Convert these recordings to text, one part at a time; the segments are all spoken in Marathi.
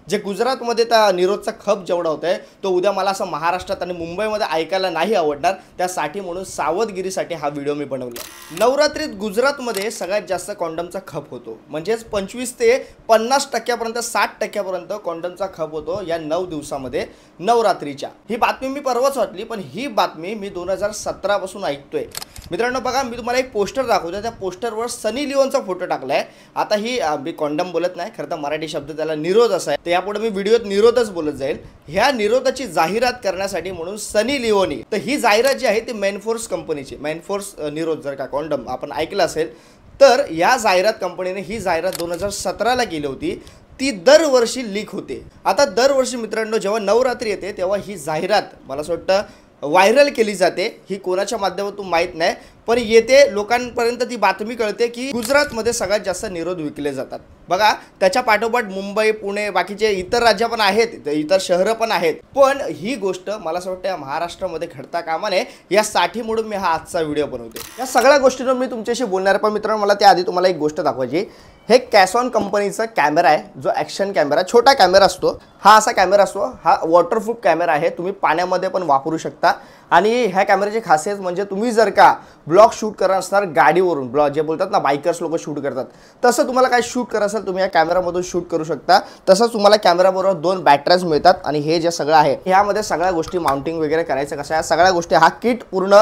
जे गुजरातमध्ये त्या निरोधचा खप जेवढा होतोय तो उद्या मला असं महाराष्ट्रात आणि मुंबईमध्ये ऐकायला नाही आवडणार, त्यासाठी म्हणून सावधगिरीसाठी हा व्हिडिओ मी बनवला। नवरात्रीत गुजरातमध्ये सगळ्यात जास्त कॉन्डमचा खप होतो, म्हणजेच 25 ते 50% पर्यंत 60% पर्यंत कॉन्डमचा खप होतो या 9 दिवसामध्ये नवरात्रीच्या। ही बातमी मी परवाच वाचली, पण ही बातमी मी 2017 पासून ऐकतोय। मित्रांनो बघा, मी तुम्हाला एक पोस्टर दाखवतो, त्या पोस्टरवर सनी लिओनचा फोटो टाकलाय। आता ही मी कॉन्डम बोलत नाही, खरं तर मराठी शब्द त्याला निरोध असा आहे, तर यापुढे मी व्हिडिओत निरोधच बोलत जाईल। ह्या निरोधाची जाहिरात करण्यासाठी म्हणून सनी लिओनी, तर ही जाहिरात जी आहे ती मेनफोर्स कंपनीची, मेनफोर्स निरोध जर का कॉन्डम आपण ऐकलं असेल तर या जाहिरात कंपनीने ही जाहिरात 2017ला केली होती। ती दरवर्षी लीक होते। आता दरवर्षी मित्रांनो जेव्हा नवरात्री येते तेव्हा ही जाहिरात मला असं वाटतं व्हायरल केली जाते। ही कोणाच्या माध्यमातून माहीत नाही, पण येते लोकांपर्यंत ती बातमी कळते की गुजरातमध्ये सगळ्यात जास्त निरोध विकले जातात। बघा, त्याच्या पाठोपाठ मुंबई, पुणे, बाकीचे इतर राज्य पण आहेत, इतर शहरं पण आहेत, पण ही गोष्ट मला असं वाटतं महाराष्ट्रामध्ये घडता कामा नये यासाठी म्हणून मी हा आजचा व्हिडिओ बनवते। या सगळ्या गोष्टींवर मी तुमच्याशी बोलणार, पण मित्रांनो मला त्याआधी तुम्हाला एक गोष्ट दाखवायची। हे कॅसॉन कंपनीचा कॅमेरा आहे, जो ॲक्शन कॅमेरा, छोटा कॅमेरा असतो, हा असा कॅमेरा असतो, हा वॉटरप्रूफ कॅमेरा आहे, तुम्ही पाण्यामध्ये पण वापरू शकता। आणि ह्या कॅमेऱ्याची खासियत म्हणजे तुम्ही जर का ब्लॉग शूट करणार असणार गाडीवरून, ब्लॉग जे बोलतात ना बायकर्स लोक शूट करतात, तसं तुम्हाला काय शूट करायचं असेल तुम्ही या कॅमेरामधून शूट करू शकता। तसंच तुम्हाला कॅमेराबरोबर 2 बॅटरीज मिळतात, आणि हे जे सगळं आहे ह्यामध्ये सगळ्या गोष्टी माउंटिंग वगैरे करायचं कसं आहे सगळ्या गोष्टी, हा किट पूर्ण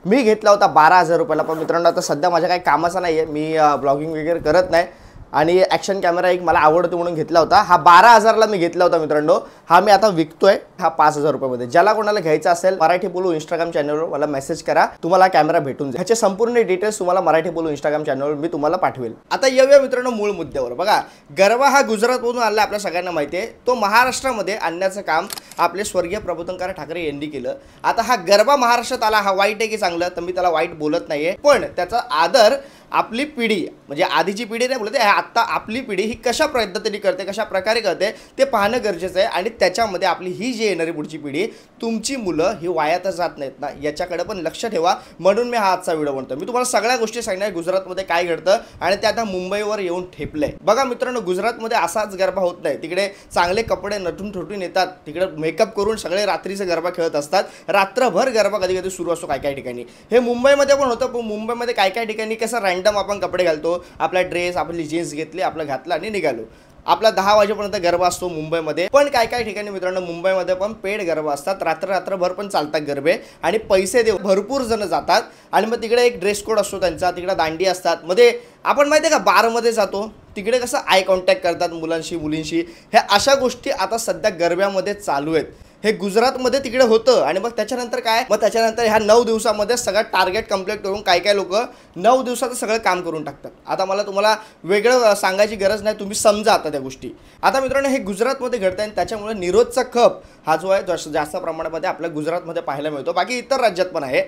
मी घेतला होता 12,000 रुपयाला। पण मित्रांनो आता सध्या माझ्या काही कामाचा नाही आहे, मी ब्लॉगिंग वगैरे करत नाही, आणि ॲक्शन कॅमेरा एक मला आवडतो म्हणून घेतला होता। हा 12,000ला मी घेतला होता मित्रांनो, हा मी आता विकतोय हा 5,000 रुपयामध्ये। ज्याला कोणाला घ्यायचा असेल मराठी बोलू इंस्टाग्राम चॅनलवर मला मेसेज करा, तुम्हाला कॅमेरा भेटून जाईल। ह्याचे संपूर्ण डिटेल्स तुम्हाला मराठी बोलू इंस्टाग्राम चॅनलवर मी तुम्हाला पाठवेल। आता येऊया मित्रांनो मूळ मुद्द्यावर। बघा, गरबा हा गुजरातमधून आला, आपल्या सगळ्यांना माहिती आहे, तो महाराष्ट्रामध्ये आणण्याचं काम आपले स्वर्गीय प्रबोधनकार ठाकरे यांनी केलं। आता हा गरबा महाराष्ट्रात आला, हा वाईट आहे की चांगलं, तर मी त्याला वाईट बोलत नाहीये, पण त्याचा आदर आपली पिढी म्हणजे आधीची पिढी नाही बोलते, आता आपली पिढी ही कशा पद्धतीने करते, कशा प्रकारे करते ते पाहणं गरजेचं आहे। आणि त्याच्यामध्ये आपली ही जी येणारी पुढची पिढी, तुमची मुलं ही वायातच जात नाहीत ना, याच्याकडे पण लक्ष ठेवा, म्हणून मी हा आजचा व्हिडिओ बनवतो। मी तुम्हाला सगळ्या गोष्टी सांगणार गुजरातमध्ये काय घडतं, आणि ते आता मुंबईवर येऊन ठेपलंय। बघा मित्रांनो, गुजरातमध्ये असाच गरबा होत नाही, तिकडे चांगले कपडे नटून थोटून येतात, तिकडे मेकअप करून सगळे रात्रीचे गरबा खेळत असतात, रात्रभर गरबा कधी कधी सुरू असतो काय ठिकाणी। हे मुंबईमध्ये पण होतं, पण मुंबईमध्ये काय ठिकाणी कसं रँडम आपण कपडे घालतो, आपला ड्रेस, आपली जीन्स घेतली, आपलं घातलं आणि निघालो। आपला 10 वाजेपर्यंत गरबा असतो मुंबईमध्ये, पण काय ठिकाणी मित्रांनो मुंबईमध्ये पण पेड गरबा असतात, रात्रभर पण चालतात गरबे, आणि पैसे देऊन भरपूर जण जातात, आणि मग तिकडे एक ड्रेस कोड असतो त्यांचा, तिकडे दांडी असतात, मध्ये आपण माहिती आहे का बारमध्ये जातो तिकडे कसं आय कॉन्टॅक्ट करतात मुलांशी मुलींशी, ह्या अशा गोष्टी आता सध्या गरब्यामध्ये चालू आहेत। हे गुजरातमध्ये तिकडे होतं, आणि मग त्याच्यानंतर काय, मग त्याच्यानंतर ह्या 9 दिवसामध्ये सगळं टार्गेट कंप्लीट करून काय लोक 9 दिवसाचं सगळं काम करून टाकतात। आता मला तुम्हाला वेगळं सांगायची गरज नाही, तुम्ही समजा आता त्या गोष्टी। आता मित्रांनो हे गुजरातमध्ये घडतं, आणि त्याच्यामुळे निरोधचा खप हा जो आहे जास्त प्रमाणामध्ये आपल्या गुजरातमध्ये पाहायला मिळतो, बाकी इतर राज्यात पण आहे,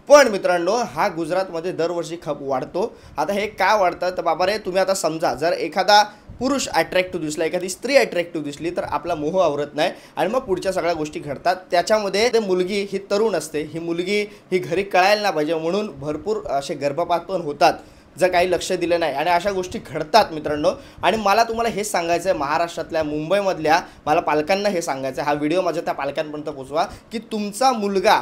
पण मित्रांनो हा गुजरातमध्ये दरवर्षी खप वाढतो। आता हे का वाढतं तर बाबा रे, तुम्ही आता समजा जर एखादा पुरुष अट्रॅक्टिव्ह दिसला, एखादी स्त्री अट्रॅक्टिव्ह दिसली, तर आपला मोह आवरत नाही, आणि मग पुढच्या सगळ्या गोष्टी घडतात। त्याच्यामध्ये ते मुलगी ही तरुण असते, ही मुलगी ही घरी कळायला नाही पाहिजे म्हणून भरपूर असे गर्भपात पण होतात जर काही लक्ष दिलं नाही, आणि अशा गोष्टी घडतात मित्रांनो। आणि मला तुम्हाला हे सांगायचं आहे, महाराष्ट्रातल्या मुंबईमधल्या मला पालकांना हे सांगायचं आहे, हा व्हिडिओ माझ्या त्या पालकांपर्यंत पोचवा, की तुमचा मुलगा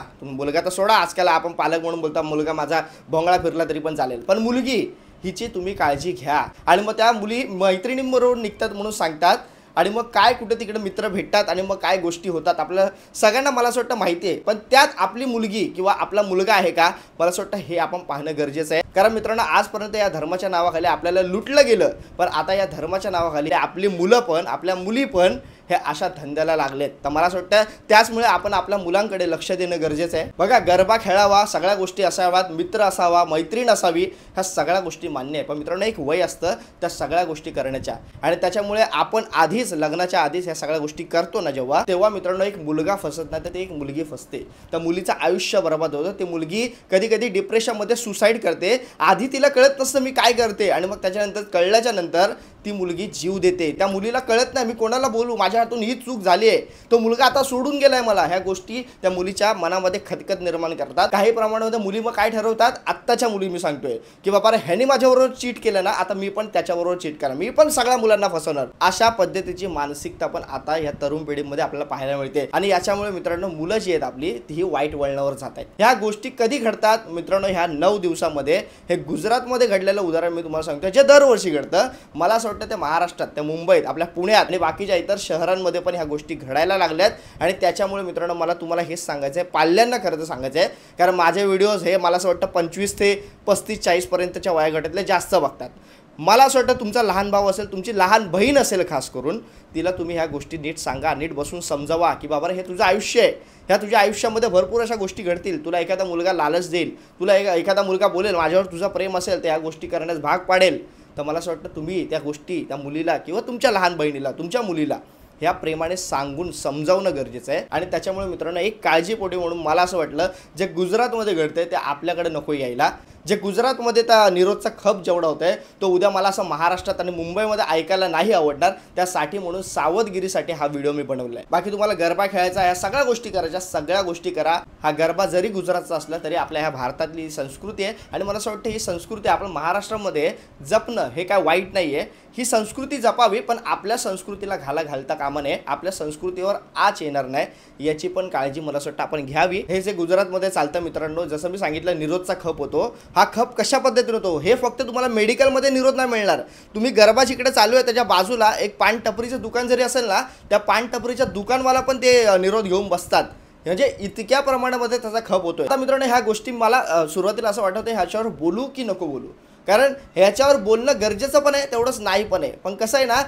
तर सोडा, आजकाल आपण पालक म्हणून बोलता मुलगा माझा भोंगळा फिरला तरी पण चालेल, पण मुलगी हिची तुम्ही काळजी घ्या। आणि मग त्या मुली मैत्रिणींबरोबर निघतात म्हणून सांगतात, आणि मग काय कुठे तिकडे मित्र भेटतात, आणि मग काय गोष्टी होतात आपल्या सगळ्यांना मला असं वाटतं माहिती आहे, पण त्यात आपली मुलगी किंवा आपला मुलगा आहे का, मला असं वाटतं हे आपण पाहणं गरजेचं आहे। कारण मित्रांनो आजपर्यंत या धर्माच्या नावाखाली आपल्याला लुटलं गेलं, पण आता या धर्माच्या नावाखाली आपली मुलं पण आपल्या मुली पण हे अशा धंद्याला लागलेत। तर मला असं वाटतं त्याचमुळे आपण आपल्या मुलांकडे लक्ष देणं गरजेचं आहे। बघा, गरबा खेळावा, सगळ्या गोष्टी असाव्यात, मित्र असावा, मैत्रीण असावी, ह्या सगळ्या गोष्टी मान्य आहे, पण मित्रांनो एक वय असतं त्या सगळ्या गोष्टी करण्याच्या, आणि त्याच्यामुळे आपण आधीच लग्नाच्या आधीच ह्या सगळ्या गोष्टी करतो ना जेव्हा, तेव्हा मित्रांनो एक मुलगा फसत नाही तर ते एक मुलगी फसते, त्या मुलीचं आयुष्य बरबाद होतं। ती मुलगी कधी कधी डिप्रेशनमध्ये सुसाईड करते, आधी तिला कळत नसतं मी काय करते, आणि मग त्याच्यानंतर कळल्याच्या नंतर ती मुलगी जीव देते, त्या मुलीला कळत नाही मी कोणाला बोलू, माझ्या हातून ही चूक झाली आहे, तो मुलगा आता सोडून गेलाय मला, ह्या गोष्टी त्या मुलीच्या मनामध्ये खतखत निर्माण करतात. काही प्रमाणामध्ये मुली मग काय ठरवतात, आत्ताच्या मुली मी सांगतोय की बाबा ह्याने माझ्याबरोबर चीट केलं ना, आता मी पण त्याच्याबरोबर चीट करणार, मी पण सगळ्या मुलांना फसवणार. अशा पद्धतीची मानसिकता पण आता या तरुण पिढीमध्ये आपल्याला पाहायला मिळते. आणि याच्यामुळे मित्रांनो मुलं जी आहेत आपली ती वाईट वळणावर जात आहेत. ह्या गोष्टी कधी घडतात मित्रांनो, ह्या 9 दिवसामध्ये हे गुजरातमध्ये घडलेलं उदाहरण मी तुम्हाला सांगतो, जे दरवर्षी घडतं. मला असं वाटतं ते महाराष्ट्रात, त्या मुंबईत, आपल्या पुण्यात आणि बाकीच्या इतर शहरांमध्ये पण ह्या गोष्टी घडायला लागल्यात. आणि त्याच्यामुळे मित्रांनो मला तुम्हाला हेच सांगायचं आहे, पाल्यांना खरं तर सांगायचं आहे, कारण माझे व्हिडिओज हे मला असं वाटतं 25 ते 35-40 पर्यंतच्या वयोगटातले जास्त बघतात. मला असं वाटतं तुमचा लहान भाऊ असेल, तुमची लहान बहीण असेल, खास करून तिला तुम्ही ह्या गोष्टी नीट सांगा, नीट बसून समजावा की बाबा हे तुझं आयुष्य आहे, ह्या तुझ्या आयुष्यामध्ये भरपूर अशा गोष्टी घडतील. तुला एखादा मुलगा लालच देईल, तुला एखादा मुलगा बोलेल माझ्यावर तुझा प्रेम असेल तर ह्या गोष्टी करण्यास भाग पाडेल. तर मला असं वाटतं तुम्ही त्या गोष्टी त्या मुलीला किंवा तुमच्या लहान बहिणीला, तुमच्या मुलीला ह्या प्रेमाने सांगून समजावणं गरजेचं आहे. आणि त्याच्यामुळे मित्रांनो एक काळजीपोटी म्हणून मला असं वाटलं जे गुजरातमध्ये घडतंय ते आपल्याकडे नको यायला. जे गुजरातमध्ये त्या निरोधचा खप जेवढा होत आहे तो उद्या मला असं महाराष्ट्रात आणि मुंबईमध्ये ऐकायला नाही आवडणार. त्यासाठी म्हणून सावधगिरीसाठी हा व्हिडिओ मी बनवला आहे. बाकी तुम्हाला गरबा खेळायचा, ह्या सगळ्या गोष्टी करायच्या, सगळ्या गोष्टी करा. हा गरबा जरी गुजरातचा असला तरी आपल्या ह्या भारतातली संस्कृती आहे. आणि मला असं वाटतं ही संस्कृती आपण महाराष्ट्रामध्ये जपणं हे काय वाईट नाही आहे. ही संस्कृती जपावी, पण आपल्या संस्कृतीला घालता कामा नये, आपल्या संस्कृतीवर आच येणार नाही याची पण काळजी मला असं वाटतं आपण घ्यावी. हे जे गुजरातमध्ये चालतं मित्रांनो, जसं मी सांगितलं निरोधचा खप होतो, हा खप कशा पद्धतीने होतो हे फक्त तुम्हाला मेडिकलमध्ये निरोध नाही मिळणार. तुम्ही गरबा जिकडे चालू आहे त्याच्या बाजूला एक पान टपरीचं दुकान जरी असेल ना, त्या पान टपरीच्या दुकानवाला पण ते निरोध घेऊन बसतात. म्हणजे इतक्या प्रमाणामध्ये त्याचा खप होतोय. आता मित्रांनो ह्या गोष्टी मला सुरुवातीला असं वाटत होतं ह्याच्यावर बोलू की नको बोलू, कारण ह्याच्यावर बोलणं गरजेचं पण आहे तेवढंच नाही पण आहे. पण कसं आहे ना,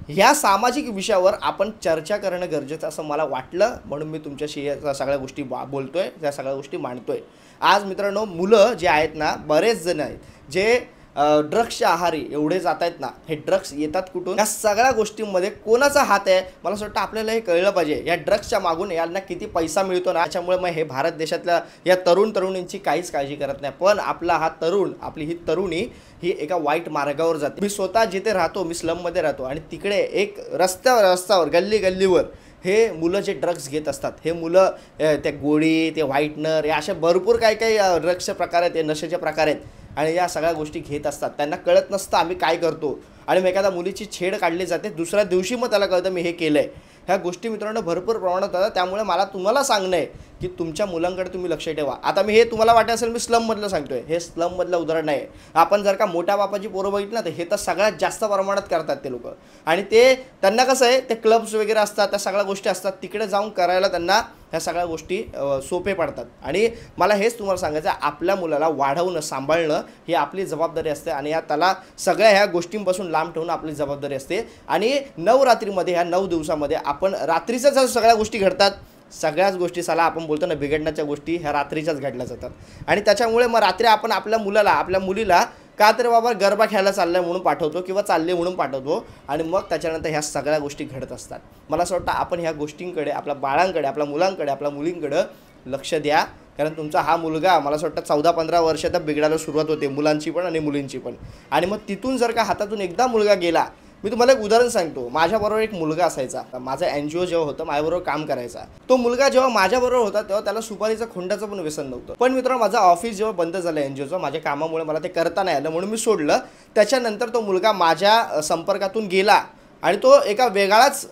ह्या सामाजिक विषयावर आपण चर्चा करणं गरजेचं असं मला वाटलं, म्हणून मी तुमच्याशी या सगळ्या गोष्टी बोलतोय, त्या सगळ्या गोष्टी मांडतोय. आज मित्रांनो मुलं जे आहेत ना, बरेच जण आहेत जे ड्रग्सच्या आहारी एवढे जात आहेत ना, हे ड्रग्स येतात कुठून, या सगळ्या गोष्टींमध्ये कोणाचा हात आहे मला असं वाटतं आपल्याला हे कळलं पाहिजे. या ड्रग्सच्या मागून यांना किती पैसा मिळतो ना, त्याच्यामुळे मग हे भारत देशातल्या या तरुणींची काहीच काळजी करत नाही. पण आपला हा तरुण, आपली ही तरुणी ही एका वाईट मार्गावर जाते. मी स्वतः जिथे राहतो, मी स्लममध्ये राहतो, आणि तिकडे एक रस्त्यावर गल्लीवर हे मुलं जे ड्रग्स घेत असतात, हे मुलं त्या गोळी, ते व्हाईटनर, हे असे भरपूर काही ड्रग्सचे प्रकार आहेत, हे नशेचे प्रकार आहेत, आणि या सगळ्या गोष्टी घेत असतात. त्यांना कळत नसतं आम्ही काय करतो, आणि मग एखाद्या मुलीची छेड काढली जाते, दुसऱ्या दिवशी मग त्याला कळतं मी हे केलं आहे. ह्या गोष्टी मित्रांनो भरपूर प्रमाणात होतात. त्यामुळे मला तुम्हाला सांगणं आहे की तुमच्या मुलांकडे तुम्ही लक्ष ठेवा. आता मी हे तुम्हाला वाटत असेल मी स्लममधलं सांगतोय, हे स्लममधलं उदाहरण नाही. आपण जर का मोठ्या बापाची पोरं बघितलं ना, तर हे तर सगळ्यात जास्त प्रमाणात करतात ते लोक. आणि त्यांना कसं आहे, ते क्लब्स वगैरे असतात, त्या सगळ्या गोष्टी असतात, तिकडे जाऊन करायला त्यांना ह्या सगळ्या गोष्टी सोपे पडतात. आणि मला हेच तुम्हाला सांगायचं, आपल्या मुलाला वाढवणं, सांभाळणं ही आपली जबाबदारी असते, आणि त्याला सगळ्या ह्या गोष्टींपासून लांब ठेवणं आपली जबाबदारी असते. आणि नवरात्रीमध्ये, ह्या 9 दिवसामध्ये आपण रात्रीच्याच सगळ्या गोष्टी घडतात, सगळ्याच गोष्टी साला आपण बोलतो ना बिघडण्याच्या गोष्टी ह्या रात्रीच्याच घडल्या जातात. आणि त्याच्यामुळे मग रात्री आपण आपल्या मुलाला, आपल्या मुलीला का तर बाबा गरबा खेळायला चाललाय म्हणून पाठवतो किंवा चालले म्हणून पाठवतो, आणि मग त्याच्यानंतर ह्या सगळ्या गोष्टी घडत असतात. मला असं वाटतं आपण ह्या गोष्टींकडे, आपल्या बाळांकडे, आपल्या मुलांकडे, आपल्या मुलींकडे लक्ष द्या. कारण तुमचा हा मुलगा मला असं वाटतं 14-15 वर्षात बिघडायला सुरुवात होते, मुलांची पण आणि मुलींची पण. आणि मग तिथून जर का हातातून एकदा मुलगा गेला, मी तुम्हाला एक उदाहरण सांगतो. माझ्याबरोबर एक मुलगा असायचा, माझा NGO जेव्हा होतं माझ्याबरोबर काम करायचा. तो मुलगा जेव्हा माझ्याबरोबर होता तेव्हा त्याला सुपारीचं खोंडाचं पण व्यसन नव्हतं. पण मित्रांनो माझं ऑफिस जेव्हा बंद झालं NGOचं, माझ्या कामामुळे मला ते करता नाही आलं म्हणून मी सोडलं. त्याच्यानंतर तो मुलगा माझ्या संपर्कातून गेला आणि तो एका वेगळाच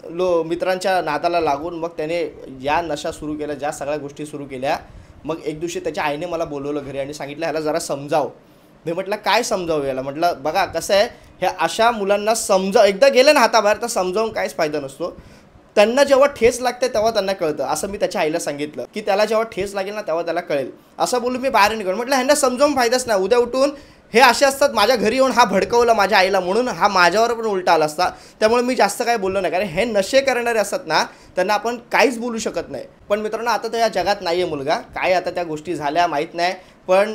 मित्रांच्या नादाला लागून मग त्याने या नशा सुरू केल्या, ज्या सगळ्या गोष्टी सुरू केल्या. मग एक दिवशी त्याच्या आईने मला बोलवलं घरी आणि सांगितलं ह्याला जरा समजाव. मी म्हटलं काय समजावं याला. म्हटलं बघा कसं आहे, ह्या अशा मुलांना एकदा गेलं ना हाताबाहेर तर समजावून काहीच फायदा नसतो. त्यांना जेव्हा ठेस लागते तेव्हा त्यांना कळतं. असं मी त्याच्या आईला सांगितलं की त्याला जेव्हा ठेस लागेल ना तेव्हा त्याला कळेल. असं बोलून मी बाहेर निघून म्हटलं ह्यांना समजावून फायदाच नाही. उद्या उठून हे असे असतात, माझ्या घरी येऊन हा भडकवलं माझ्या आईला म्हणून हा माझ्यावर पण उलटा आला असता. त्यामुळे मी जास्त काय बोललो नाही, कारण हे नशे करणारे असतात ना त्यांना आपण काहीच बोलू शकत नाही. पण मित्रांनो आता तर या जगात नाही आहे मुलगा, काय आता त्या गोष्टी झाल्या माहीत नाही. पण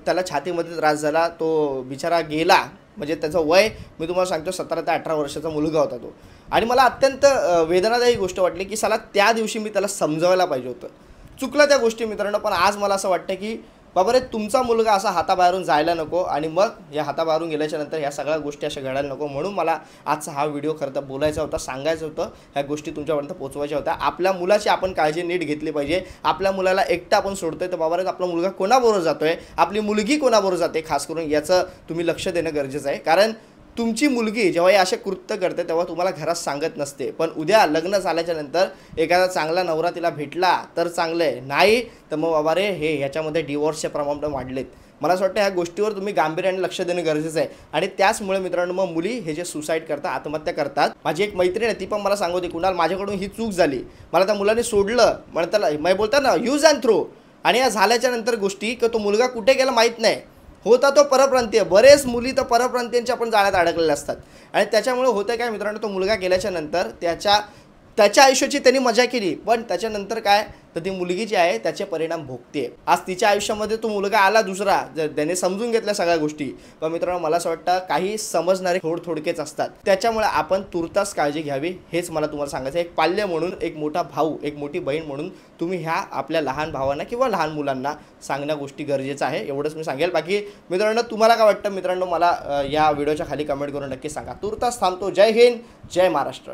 त्याला छातीमध्ये त्रास झाला, तो बिचारा गेला. म्हणजे त्याचं वय मी तुम्हाला सांगतो 17 ते 18 वर्षाचा मुलगा होता तो. आणि मला अत्यंत वेदनादायी गोष्ट वाटली की साला त्या दिवशी मी त्याला समजावायला पाहिजे होतं. चुकलं त्या गोष्टी मित्रांनो. पण आज मला असं वाटतं की बाबा रे तुमचा मुलगा असा हाताबाहेरून जायला नको आणि मग या हाताबाहेरून गेल्याच्या नंतर ह्या सगळ्या गोष्टी अशा घडायला नको, म्हणून मला आजचा हा व्हिडिओ खरं तर बोलायचा होता, सांगायचं होतं, ह्या गोष्टी तुमच्यापर्यंत पोहोचवायच्या होत्या. आपल्या मुलाची आपण काळजी नीट घेतली पाहिजे. आपल्या मुलाला एकटं आपण सोडतोय तर बाबा रे आपला मुलगा कोणाबरोबर जातोय, आपली मुलगी कोणाबरोबर जाते, खास करून याचं तुम्ही लक्ष देणं गरजेचं आहे. कारण तुमची मुलगी जेव्हा हे असे कृत्य करते तेव्हा तुम्हाला घरात सांगत नसते, पण उद्या लग्न झाल्याच्या नंतर एखादा चांगला नवरा तिला भेटला तर चांगलं आहे, नाही तर मग बाबा रे हे ह्याच्यामध्ये डिवोर्सचे प्रमाण वाढलेत. मला असं वाटतं ह्या गोष्टीवर तुम्ही गांभीर्याने लक्ष देणं गरजेचं आहे. आणि त्याचमुळे मित्रांनो मग मुली हे जे सुसाईड करतात, आत्महत्या करतात. माझी एक मैत्रीण आहे ती पण मला सांगते, कुणाल माझ्याकडून ही चूक झाली, मला त्या मुलाने सोडलं, मला त्याला मी बोलतात ना यूज अँड थ्रो, आणि या झाल्याच्या नंतर गोष्टी की तो मुलगा कुठे गेला माहीत नाही, होता तो परप्रांतीय. बरेच मुली तर परप्रांतीयांच्या पण जाळ्यात अडकलेल्या असतात. आणि त्याच्यामुळे होतं काय मित्रांनो, तो मुलगा गेल्याच्या नंतर त्याच्या आयुष्याची त्यांनी मजा केली, पण त्याच्यानंतर काय तर ती मुलगी जी आहे त्याचे परिणाम भोगते. आज तिच्या आयुष्यामध्ये तो मुलगा आला दुसरा, जर त्याने समजून घेतल्या सगळ्या गोष्टी. पण मित्रांनो मला असं वाटतं काही समजणारे थोडकेच असतात. त्याच्यामुळे आपण तुर्तास काळजी घ्यावी, हेच मला तुम्हाला सांगायचं. एक पाल्य म्हणून, एक मोठा भाऊ, एक मोठी बहीण म्हणून तुम्ही ह्या आपल्या लहान भावांना किंवा लहान मुलांना सांगण्या गोष्टी गरजेचं आहे, एवढंच मी सांगेल. बाकी मित्रांनो तुम्हाला काय वाटतं मित्रांनो, मला या व्हिडिओच्या खाली कमेंट करून नक्की सांगा. तुर्तास थांबतो. जय हिंद, जय महाराष्ट्र.